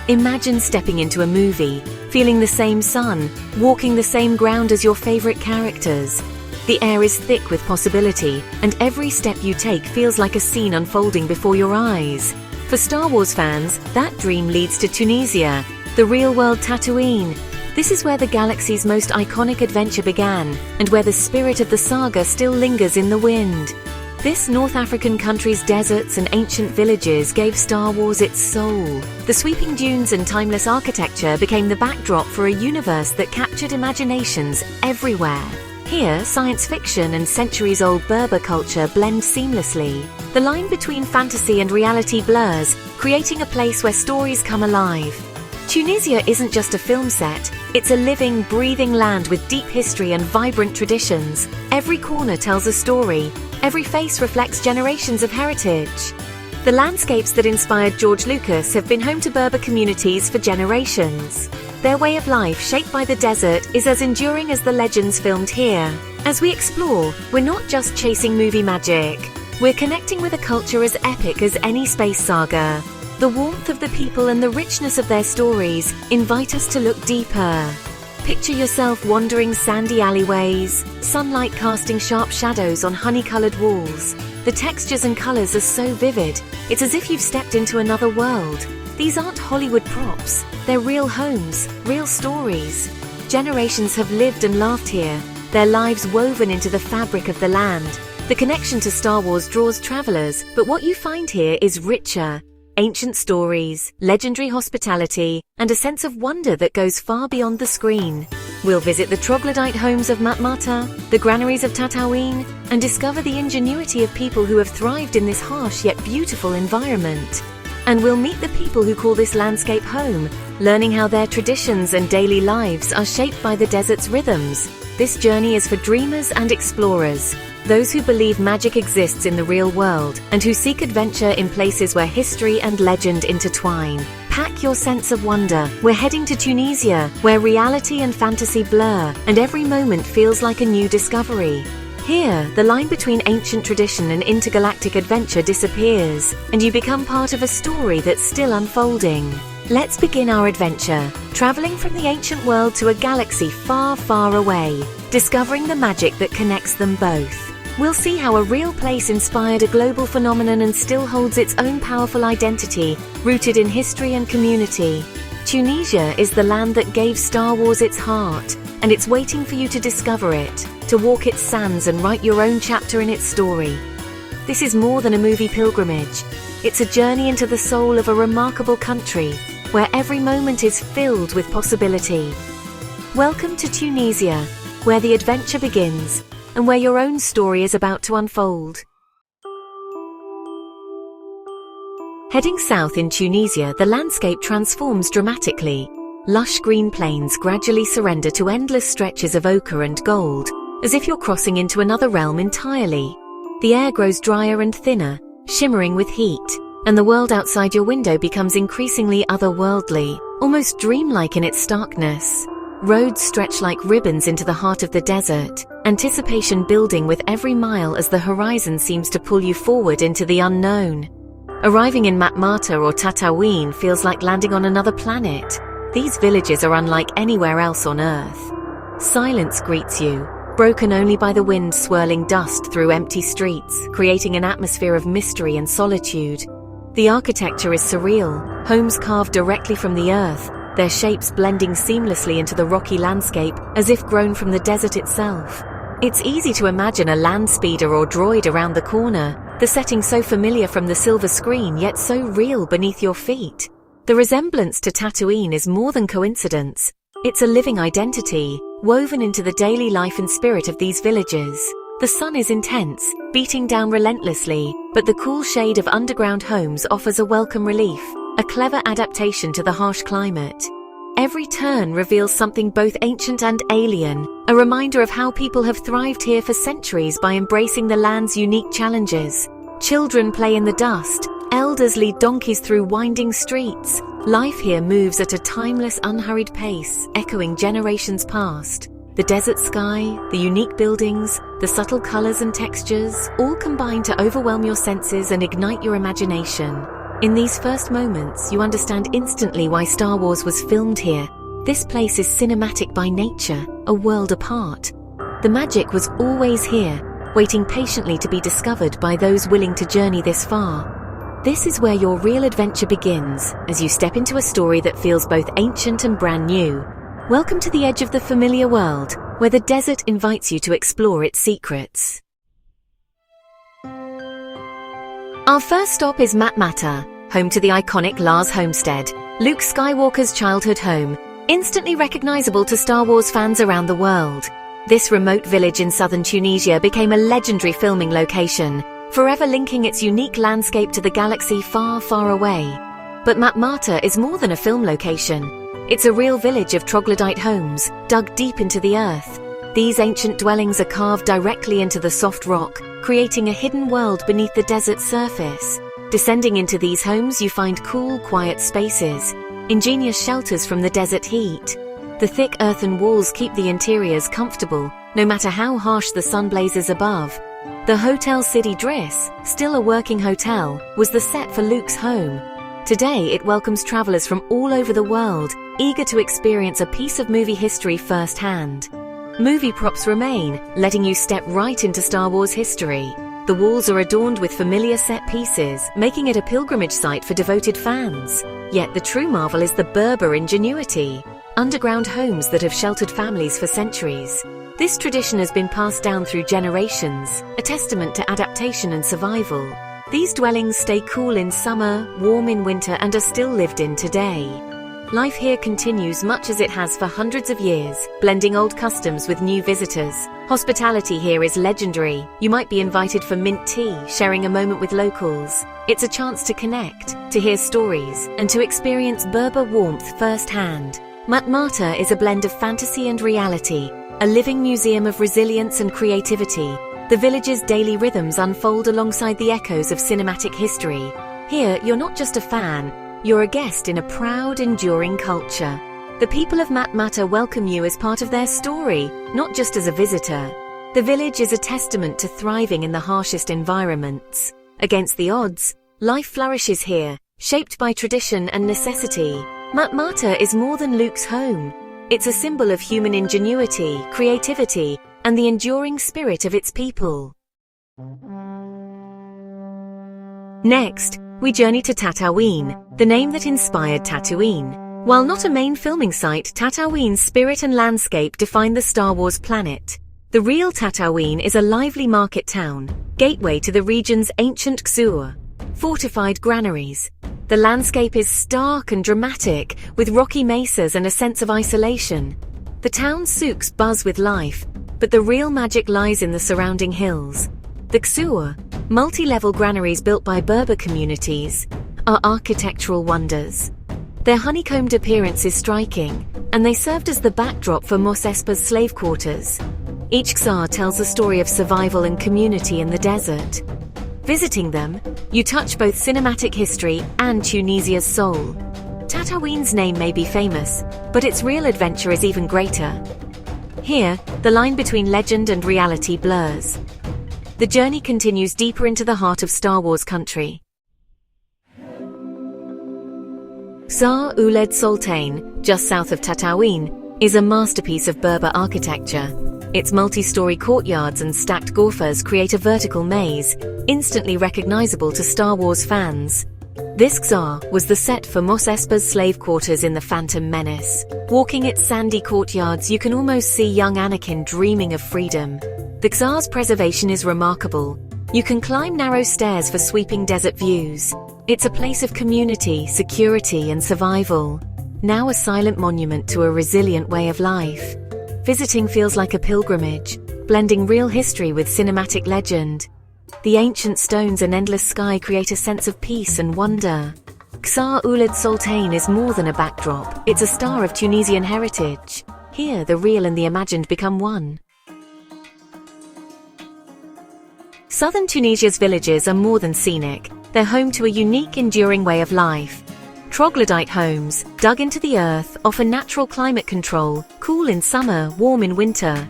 Imagine stepping into a movie, feeling the same sun, walking the same ground as your favorite characters. The air is thick with possibility, and every step you take feels like a scene unfolding before your eyes. For Star Wars fans, that dream leads to Tunisia, the real-world Tatooine. This is where the galaxy's most iconic adventure began, and where the spirit of the saga still lingers in the wind. This North African country's deserts and ancient villages gave Star Wars its soul. The sweeping dunes and timeless architecture became the backdrop for a universe that captured imaginations everywhere. Here, science fiction and centuries-old Berber culture blend seamlessly. The line between fantasy and reality blurs, creating a place where stories come alive. Tunisia isn't just a film set, it's a living, breathing land with deep history and vibrant traditions. Every corner tells a story, every face reflects generations of heritage. The landscapes that inspired George Lucas have been home to Berber communities for generations. Their way of life, shaped by the desert, is as enduring as the legends filmed here. As we explore, we're not just chasing movie magic. We're connecting with a culture as epic as any space saga. The warmth of the people and the richness of their stories invite us to look deeper. Picture yourself wandering sandy alleyways, sunlight casting sharp shadows on honey-colored walls. The textures and colors are so vivid, it's as if you've stepped into another world. These aren't Hollywood props, they're real homes, real stories. Generations have lived and laughed here, their lives woven into the fabric of the land. The connection to Star Wars draws travelers, but what you find here is richer. Ancient stories, legendary hospitality, and a sense of wonder that goes far beyond the screen. We'll visit the troglodyte homes of Matmata, the granaries of Tatooine, and discover the ingenuity of people who have thrived in this harsh yet beautiful environment. And we'll meet the people who call this landscape home, learning how their traditions and daily lives are shaped by the desert's rhythms. This journey is for dreamers and explorers, those who believe magic exists in the real world and who seek adventure in places where history and legend intertwine. Pack your sense of wonder. We're heading to Tunisia, where reality and fantasy blur, and every moment feels like a new discovery. Here, the line between ancient tradition and intergalactic adventure disappears, and you become part of a story that's still unfolding. Let's begin our adventure, traveling from the ancient world to a galaxy far, far away, discovering the magic that connects them both. We'll see how a real place inspired a global phenomenon and still holds its own powerful identity, rooted in history and community. Tunisia is the land that gave Star Wars its heart, and it's waiting for you to discover it, to walk its sands and write your own chapter in its story. This is more than a movie pilgrimage. It's a journey into the soul of a remarkable country, where every moment is filled with possibility. Welcome to Tunisia, where the adventure begins, and where your own story is about to unfold. Heading south in Tunisia, the landscape transforms dramatically. Lush green plains gradually surrender to endless stretches of ochre and gold, as if you're crossing into another realm entirely. The air grows drier and thinner, shimmering with heat, and the world outside your window becomes increasingly otherworldly, almost dreamlike in its starkness. Roads stretch like ribbons into the heart of the desert, anticipation building with every mile as the horizon seems to pull you forward into the unknown. Arriving in Matmata or Tatooine feels like landing on another planet. These villages are unlike anywhere else on Earth. Silence greets you, broken only by the wind swirling dust through empty streets, creating an atmosphere of mystery and solitude. The architecture is surreal, homes carved directly from the earth, their shapes blending seamlessly into the rocky landscape as if grown from the desert itself. It's easy to imagine a land speeder or droid around the corner, the setting so familiar from the silver screen yet so real beneath your feet. The resemblance to Tatooine is more than coincidence. It's a living identity, woven into the daily life and spirit of these villages. The sun is intense, beating down relentlessly, but the cool shade of underground homes offers a welcome relief, a clever adaptation to the harsh climate. Every turn reveals something both ancient and alien, a reminder of how people have thrived here for centuries by embracing the land's unique challenges. Children play in the dust, elders lead donkeys through winding streets. Life here moves at a timeless, unhurried pace, echoing generations past. The desert sky, the unique buildings, the subtle colors and textures, all combine to overwhelm your senses and ignite your imagination. In these first moments, you understand instantly why Star Wars was filmed here. This place is cinematic by nature, a world apart. The magic was always here, waiting patiently to be discovered by those willing to journey this far. This is where your real adventure begins, as you step into a story that feels both ancient and brand new. Welcome to the edge of the familiar world, where the desert invites you to explore its secrets. Our first stop is Matmata, home to the iconic Lars homestead, Luke Skywalker's childhood home, instantly recognizable to Star Wars fans around the world. This remote village in southern Tunisia became a legendary filming location, forever linking its unique landscape to the galaxy far, far away. But Matmata is more than a film location. It's a real village of troglodyte homes, dug deep into the earth. These ancient dwellings are carved directly into the soft rock, creating a hidden world beneath the desert surface. Descending into these homes, you find cool, quiet spaces, ingenious shelters from the desert heat. The thick earthen walls keep the interiors comfortable, no matter how harsh the sun blazes above. The Hotel Sidi Driss, still a working hotel, was the set for Luke's home. Today, it welcomes travelers from all over the world, eager to experience a piece of movie history firsthand. Movie props remain, letting you step right into Star Wars history. The walls are adorned with familiar set pieces, making it a pilgrimage site for devoted fans. Yet the true marvel is the Berber ingenuity. Underground homes that have sheltered families for centuries. This tradition has been passed down through generations, a testament to adaptation and survival. These dwellings stay cool in summer, warm in winter, and are still lived in today. Life here continues much as it has for hundreds of years, blending old customs with new visitors. Hospitality here is legendary. You might be invited for mint tea, sharing a moment with locals. It's a chance to connect, to hear stories, and to experience Berber warmth firsthand. Matmata is a blend of fantasy and reality, a living museum of resilience and creativity. The village's daily rhythms unfold alongside the echoes of cinematic history. Here, you're not just a fan, you're a guest in a proud, enduring culture. The people of Matmata welcome you as part of their story, not just as a visitor. The village is a testament to thriving in the harshest environments. Against the odds, life flourishes here, shaped by tradition and necessity. Matmata is more than Luke's home. It's a symbol of human ingenuity, creativity, and the enduring spirit of its people. Next, we journey to Tatooine, the name that inspired Tatooine. While not a main filming site, Tatooine's spirit and landscape define the Star Wars planet. The real Tatooine is a lively market town, gateway to the region's ancient Xur, fortified granaries. The landscape is stark and dramatic, with rocky mesas and a sense of isolation. The town's souks buzz with life, but the real magic lies in the surrounding hills. The Xur, multi-level granaries built by Berber communities, are architectural wonders. Their honeycombed appearance is striking, and they served as the backdrop for Mos Espa's slave quarters. Each Xur tells a story of survival and community in the desert. Visiting them, you touch both cinematic history and Tunisia's soul. Tatooine's name may be famous, but its real adventure is even greater. Here, the line between legend and reality blurs. The journey continues deeper into the heart of Star Wars country. Xar Ouled Soltain, just south of Tatooine, is a masterpiece of Berber architecture. Its multi-story courtyards and stacked ghurfas create a vertical maze, instantly recognizable to Star Wars fans. This Xar was the set for Mos Espa's slave quarters in The Phantom Menace. Walking its sandy courtyards, you can almost see young Anakin dreaming of freedom. The Xar's preservation is remarkable. You can climb narrow stairs for sweeping desert views. It's a place of community, security, and survival. Now a silent monument to a resilient way of life. Visiting feels like a pilgrimage, blending real history with cinematic legend. The ancient stones and endless sky create a sense of peace and wonder. Xar Ouled Soltain is more than a backdrop, it's a star of Tunisian heritage. Here, the real and the imagined become one. Southern Tunisia's villages are more than scenic, they're home to a unique, enduring way of life. Troglodyte homes, dug into the earth, offer natural climate control, cool in summer, warm in winter.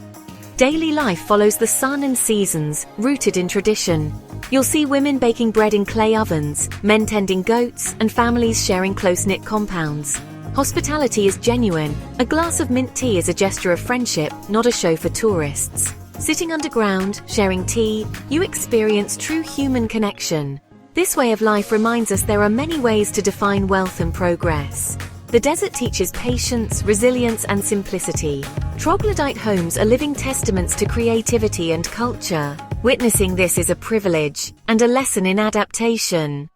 Daily life follows the sun and seasons, rooted in tradition. You'll see women baking bread in clay ovens, men tending goats, and families sharing close-knit compounds. Hospitality is genuine. A glass of mint tea is a gesture of friendship, not a show for tourists. Sitting underground, sharing tea, you experience true human connection. This way of life reminds us there are many ways to define wealth and progress. The desert teaches patience, resilience, and simplicity. Troglodyte homes are living testaments to creativity and culture. Witnessing this is a privilege and a lesson in adaptation.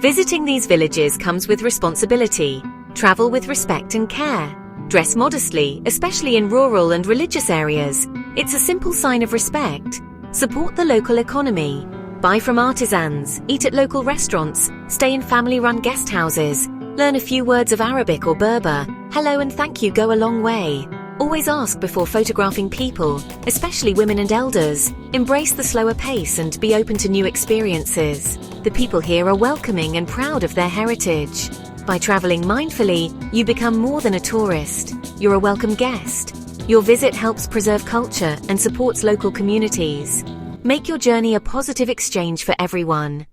Visiting these villages comes with responsibility. Travel with respect and care. Dress modestly, especially in rural and religious areas. It's a simple sign of respect. Support the local economy. Buy from artisans, eat at local restaurants, stay in family-run guest houses. Learn a few words of Arabic or Berber. Hello and thank you go a long way. Always ask before photographing people, especially women and elders. Embrace the slower pace and be open to new experiences. The people here are welcoming and proud of their heritage. By traveling mindfully, you become more than a tourist. You're a welcome guest. Your visit helps preserve culture and supports local communities. Make your journey a positive exchange for everyone.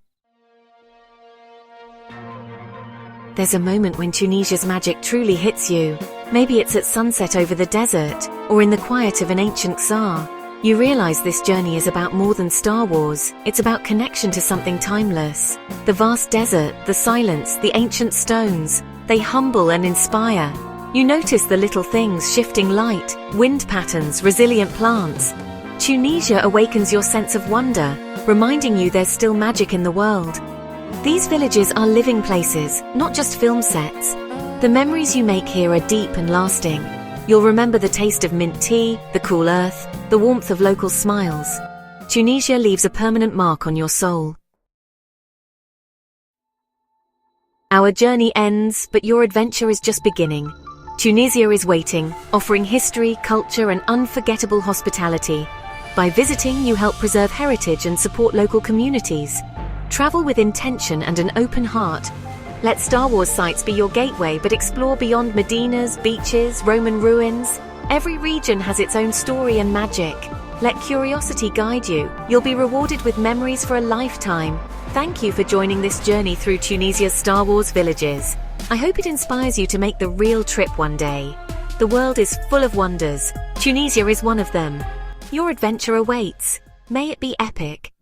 There's a moment when Tunisia's magic truly hits you. Maybe it's at sunset over the desert, or in the quiet of an ancient czar. You realize this journey is about more than Star Wars. It's about connection to something timeless. The vast desert, the silence, the ancient stones, they humble and inspire. You notice the little things: shifting light, wind patterns, resilient plants. Tunisia awakens your sense of wonder, reminding you there's still magic in the world. These villages are living places, not just film sets. The memories you make here are deep and lasting. You'll remember the taste of mint tea, the cool earth, the warmth of local smiles. Tunisia leaves a permanent mark on your soul. Our journey ends, but your adventure is just beginning. Tunisia is waiting, offering history, culture, and unforgettable hospitality. By visiting, you help preserve heritage and support local communities. Travel with intention and an open heart. Let Star Wars sites be your gateway, but explore beyond Medinas, beaches, Roman ruins. Every region has its own story and magic. Let curiosity guide you. You'll be rewarded with memories for a lifetime. Thank you for joining this journey through Tunisia's Star Wars villages. I hope it inspires you to make the real trip one day. The world is full of wonders. Tunisia is one of them. Your adventure awaits. May it be epic.